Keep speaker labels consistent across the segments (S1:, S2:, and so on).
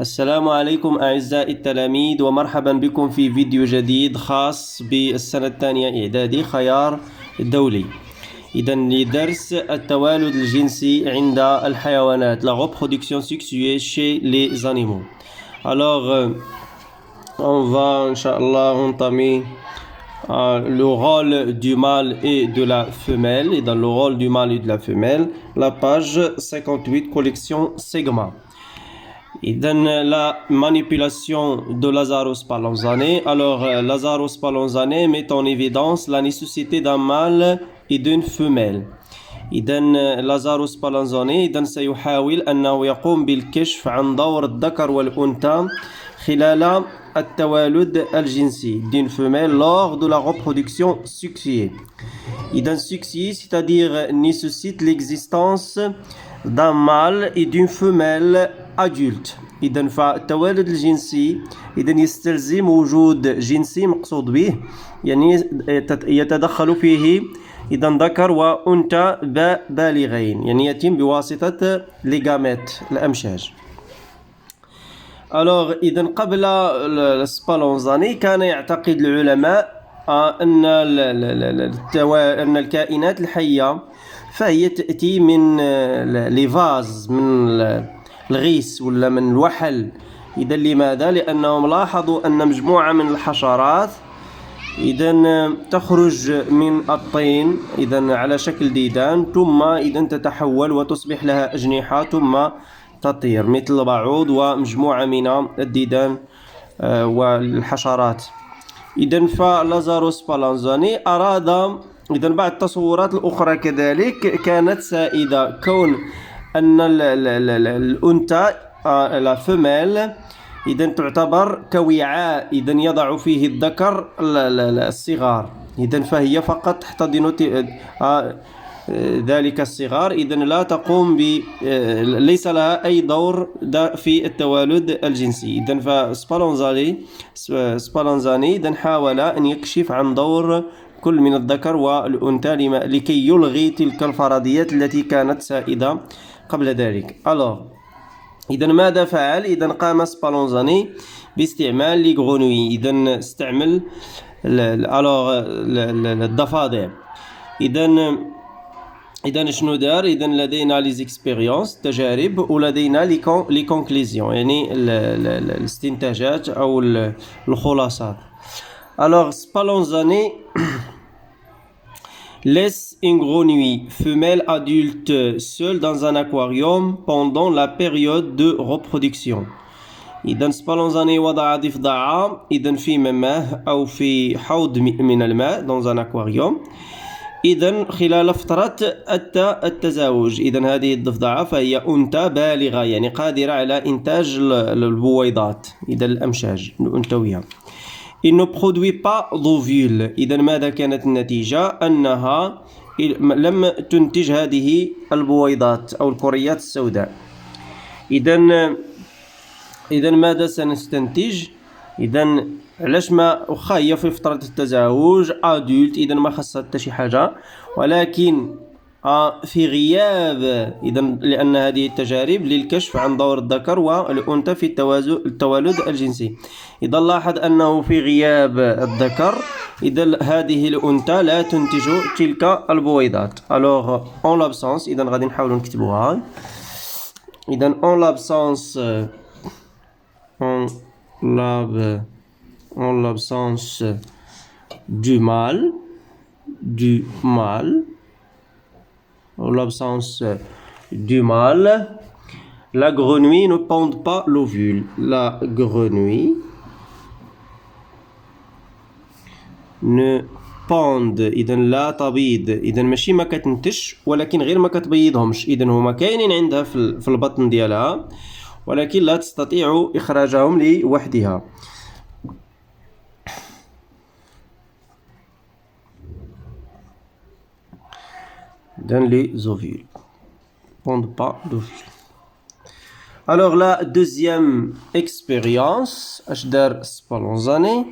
S1: السلام عليكم أعزائي التلاميذ ومرحبا بكم في فيديو جديد خاص بالسنة الثانية إعدادي خيار دولي. إذا لدرس التوالد الجنسي عند الحيوانات la reproduction sexuée chez les animaux. Alors on va Inch'Allah entamer le rôle du mâle et de la femelle. Et dans le rôle du mâle et de la femelle, la page 58 collection Sigma. La manipulation de Lazarus Spallanzani. Alors, Lazarus Spallanzani met en évidence la nécessité d'un mâle et d'une femelle. لازاروس سبالانزاني سيحاول أنه يقوم بالكشف عن دور الذكر والأنثى خلال التوالد الجنسي d'une femelle lors de la reproduction sexuée. Sexuée, c'est-à-dire nécessite l'existence d'un mâle et d'une femelle adulte. فالتوالد الجنسي يستلزم وجود جنسي مقصود به يعني يتدخل فيه ذكر وأنثى بالغين يعني يتم بواسطة ليغاميت الأمشاج. قبل سبالانزاني كان يعتقد العلماء أن الكائنات الحية فهي تأتي من ليفاز من الغيس ولا من الوحل. لماذا؟ لأنهم لاحظوا أن مجموعة من الحشرات تخرج من الطين على شكل ديدان ثم تتحول وتصبح لها أجنحة ثم تطير مثل البعوض ومجموعة من الديدان والحشرات. فلازاروس سبالانزاني أراد بعض التصورات الأخرى كذلك كانت سائدة كون أن الأنثى لا فيميل تعتبر كوعاء يضع فيه الذكر الصغار فهي فقط تحتضن ذلك الصغار لا تقوم ليس لها أي دور في التوالد الجنسي. فسبالانزاني حاول أن يكشف عن دور كل من الذكر والأنثى لكي يلغي تلك الفرضيات التي كانت سائدة قبل ذلك. ماذا فعل؟ قام سبالانزاني باستعمال لي غرونوي استعمل الضفادع. شنو دار؟ لدينا لي زيكسبيريونس تجارب ولدينا لي كونكليزيون يعني الاستنتاجات أو الخلاصات. Spallanzani laisse une grenouille femelle adulte seule dans un aquarium pendant la période de reproduction. سبالانزاني وضع ضفدعة في مياه أو في حوض من الماء dans un aquarium خلال فترة التزاوج. هذه الضفدعة فهي أنثى بالغة يعني قادرة على إنتاج البويضات الأمشاج الأنثوية. Il ne produit pas d'ovules. ماذا كانت النتيجة؟ أنها لم تنتج هذه البويضات أو الكريات السوداء. ماذا سنستنتج؟ علاش ما واخا هي في فترة التزاوج ادولت ما خاصها حتى شي حاجة ولكن في غياب لأن هذه التجارب للكشف عن دور الذكر والأنثى في التوالد الجنسي. لاحظ أنه في غياب الذكر هذه الأنثى لا تنتج تلك البويضات. en l'absence غادي نحاولوا نكتبوها. en l'absence du mâle en l'absence du mâle, la grenouille ne pond pas l'ovule. La grenouille ne pond لا تبيض ماشي ما كتنتش ولكن غير ما كتبيضهمش. هما كاينين عندها في البطن ديالها ولكن لا تستطيع إخراجهم لوحدها. les ovules pondent pas d'ovules. La deuxième expérience أشدار سبالانزاني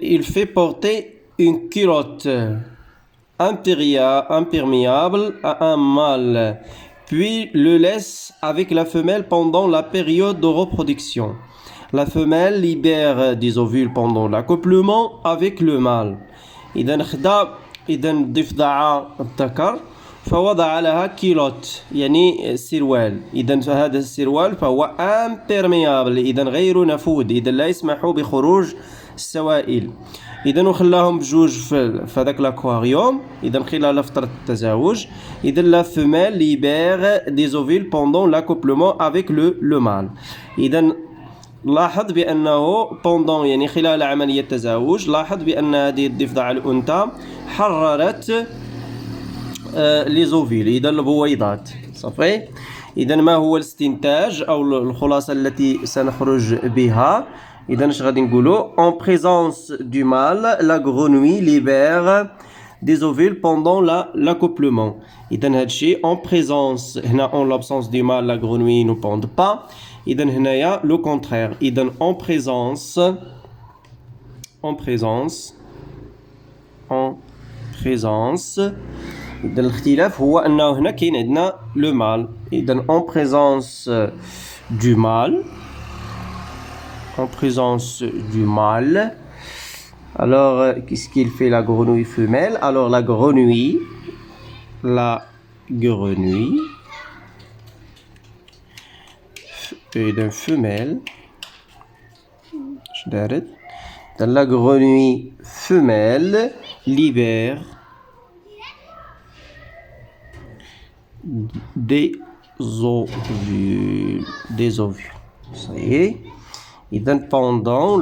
S1: il fait porter une culotte imperméable à un mâle puis le laisse avec la femelle pendant la période de reproduction. La femelle libère des ovules pendant l'accouplement avec le mâle. إذا ضفدع الذكر فوضع لها كيلوت يعني سروال. إذا هذا السروال فهو imperméable إذا غير نفوذ إذا لا يسمح بخروج السوائل. إذا وخلاهم بجوج في هذاك l'aquarium. إذا خلال فترة التزاوج إذا la femelle libère des ovules pendant l'accouplement avec le mâle. إذا لاحظ بأنه pendant يعني خلال عملية التزاوج لاحظ بأن هذه الضفدع الأنثى حررت les ovules إذا البويضات صافي. إذا ما هو الاستنتاج أو الخلاصة التي سنخرج بها؟ إذا اش غادي نقولوا en présence du mâle la grenouille libère des ovules pendant l'accouplement. إذا هذا الشيء en présence هنا en l'absence du mâle la grenouille ne pond pas. إذا هنايا le contraire. إذا en présence إذا الاختلاف هو أنه هنا كاين عندنا le mâle. إذا en présence du mâle alors qu'est-ce qu'il fait la grenouille femelle? Alors la grenouille إذا femelle la grenouille femelle libère des ovules. Ça y est. إذا pendant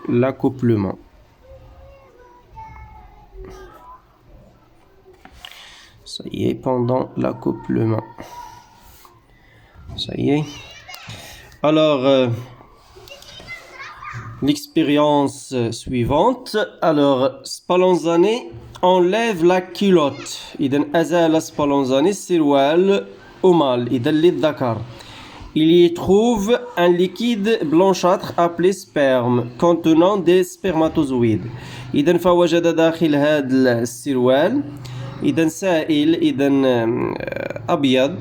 S1: l'accouplement. Ça y est, pendant l'accouplement. Ça y est. Alors, l'expérience suivante. Alors, Spallanzani enlève la culotte. إذا أزال Spallanzani السروال au mâle. إذا للذكر. Il y trouve un liquide blanchâtre appelé sperme contenant des spermatozoïdes. إذا فوجد داخل هذا السروال إذا سائل إذا أبيض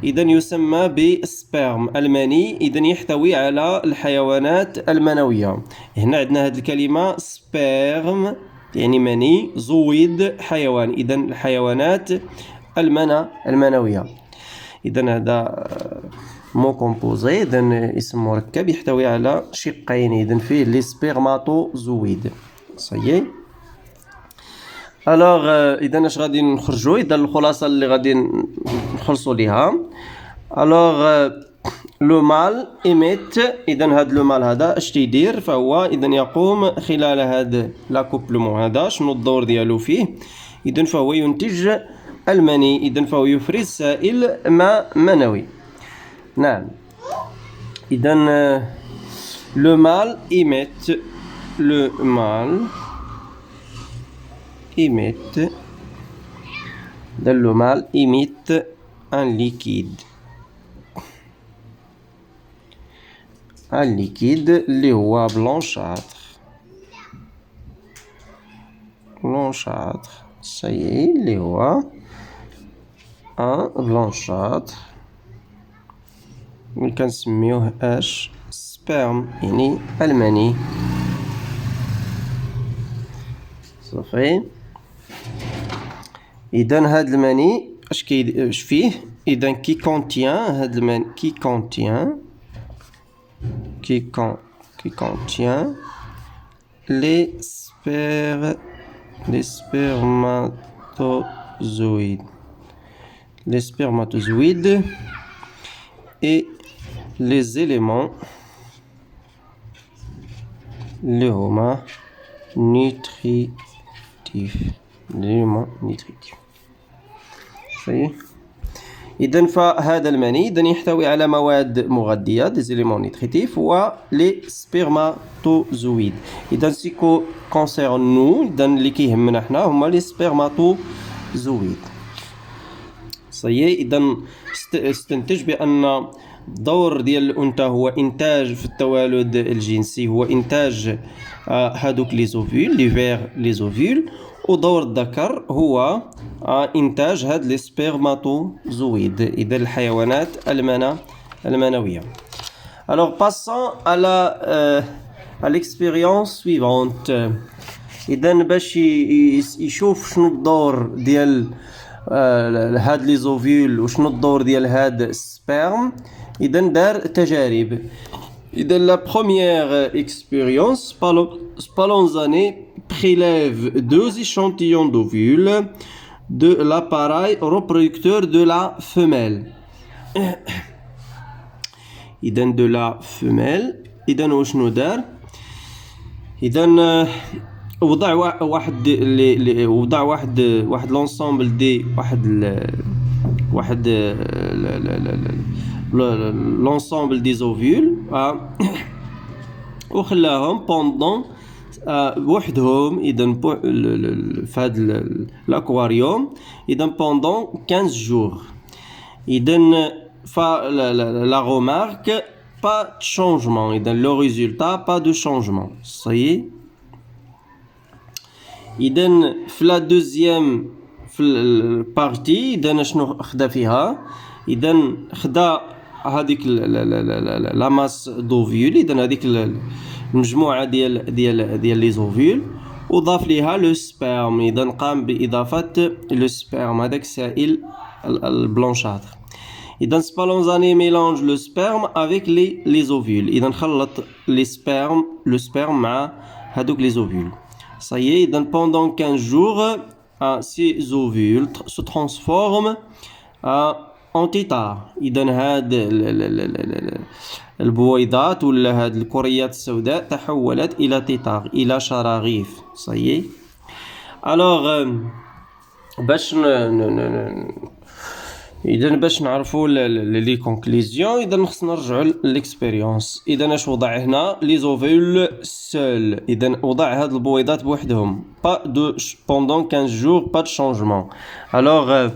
S1: إذا يسمى بالسبرم المني. إذا يحتوي على الحيوانات المنوية. هنا عندنا هذه الكلمة سبرم يعني مني زويد حيوان. إذا الحيوانات المنوية. إذا هذا مو كومبوزي إذا اسم مركب يحتوي على شقين. إذا فيه لي سبرماتوزويد. صحيح. الوغ اذا اش غادي نخرجوا؟ اذا الخلاصه اللي غادي نخلصوا ليها الوغ لو مال ايميت. اذا هذا لو مال هذا اش تيدير؟ فهو اذا يقوم خلال هذا لاكوبلمون هذا شنو الدور ديالو فيه؟ اذا فهو ينتج المني. اذا فهو يفرز سائل منوي. نعم. اذا لو مال ايميت le mâle imite un liquide اللي هو blanchâtre. ça y est اللي هو un blanchâtre اللي كنسميوه اش سبرم يعني المني. صافي. إذا هاد المني اش فيه؟ إذا كي كونتيان هاد المني كي كونتيان لي spermatozoïdes et les éléments اللي هما l'élément nutritif. صحيح. إذا فهذا المني إذا يحتوي على مواد مغذية des éléments nutritifs و les spermatozoïdes. إذا سيكو concerne nous إذا اللي كيهمنا حنا هما les spermatozoïdes. صحيح. إذا استنتج بأن الدور ديال الأنثى هو إنتاج في التوالد الجنسي هو إنتاج هادوك لي زوفيل لي زوفيل ودور الذكر هو إنتاج هاد لي سبرماتوزويد إذا الحيوانات المنوية. Alors passons à l'expérience suivante. إذا باش يشوف شنو الدور ديال هاد لي زوفيل وشنو الدور ديال هاد السبرم إذا دار تجارب. إذا la première expérience, Spallanzani prélève 2 échantillons d'ovules de l'appareil reproducteur de la femelle. إذا de la femelle إذا وشنو دار؟ إذا وضع واحد لونسومبل دي واحد l'ensemble des ovules وخلاهم pendant وحدهم إذا في هذا l'aquarium إذا pendant 15 jours. إذا la remarque pas de changement إذا le résultat pas de changement. Ça y est. إذا في la deuxième في البارتي إذا شنو خدا فيها؟ إذا خدا هذيك لا ماس دوفيول إذا هذيك المجموعة ديال لي زوفيول وضاف ليها لو سبرم إذا قام بإضافة لو سبرم هذاك السائل البلونشاتر. إذا Spallanzani mélange le sperme avec les ovules إذا خلط لو سبرم مع هذوك لي زوفيول. Ça y est, إذا pendant 15 jours ces ovules se transforment en tétard. إذا هاد البويضات ولا هاد الكريات السوداء تحولت إلى تيتار إلى شراغيف. Ça y est. Alors باش إذا باش نعرفوا لي كونكليزيون إذا خصنا نرجعوا للإكسبيريونس. إذا اش وضع هنا لي زوفيل سول إذا وضع هاد البويضات بوحدهم با دو بوندون 15 جور با دو شونجمون. الوغ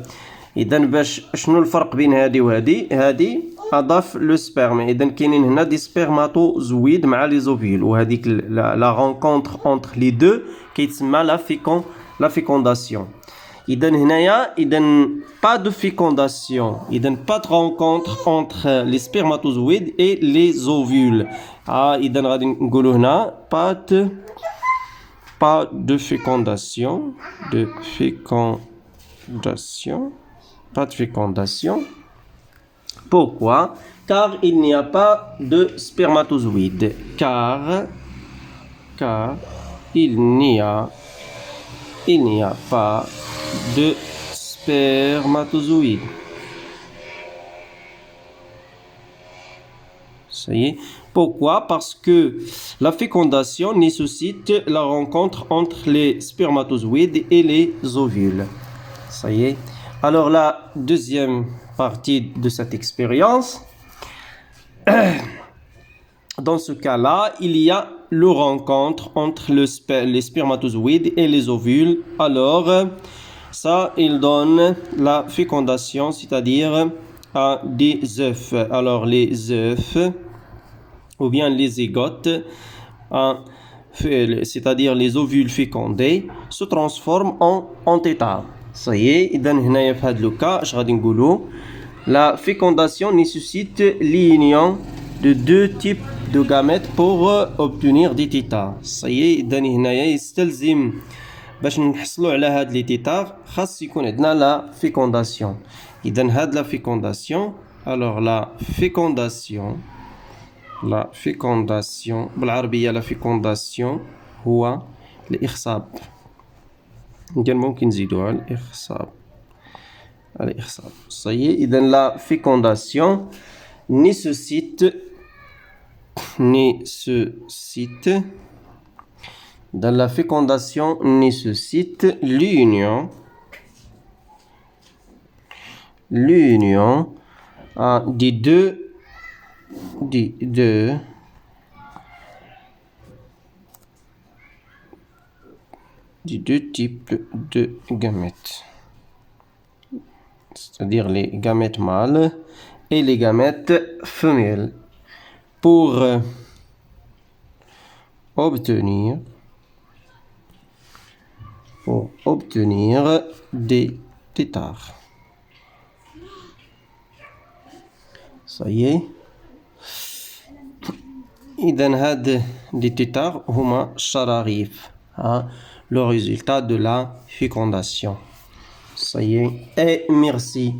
S1: إذا باش شنو الفرق بين هادي وهادي أضاف لو سبرم إذا كاينين هنا دي سبرماتوزويد مع لي زوفيل وهذيك لا رونكونتر اونتر لي دو كيتسمى لا فيكونداسيون. إذا هنايا إذا pas de fécondation إذا pas de rencontre entre les spermatozoïdes et les ovules. إذا غادي نقولوا هنا pas de fécondation pas de fécondation. Pourquoi? Car il n'y a pas de spermatozoïdes. Car il n'y a pas de spermatozoïdes. Ça y est. Pourquoi? Parce que la fécondation nécessite la rencontre entre les spermatozoïdes et les ovules. Ça y est. Alors la deuxième partie de cette expérience, dans ce cas-là, il y a la rencontre entre les spermatozoïdes et les ovules. Alors ça, il donne la fécondation, c'est-à-dire des œufs. Alors les œufs, ou bien les zygotes, c'est-à-dire les ovules fécondés, se transforment en tétard. Ça y est, إذا هنايا في هذا le cas, اش غادي نقولوا la fécondation nécessite l'union de 2 types de gamètes pour obtenir des tétards. Ça y est, إذا هنايا يستلزم باش نحصلوا على هاد لي تيتار خاص يكون عندنا لا فيكونداسيون. إذا هاد لا فيكونداسيون alors la fécondation بالعربية la fécondation هو الإخصاب. ممكن نزيدوها الإخصاب. Ça y est, إذا la fécondation nécessite dans la fécondation nécessite l'union des deux types de gamètes, c'est-à-dire les gamètes mâles et les gamètes femelles. Pour obtenir des têtards. Ça y est. إذن هاد les têtards هما الشراريف. Le résultat de la fécondation. Ça y est. Et merci.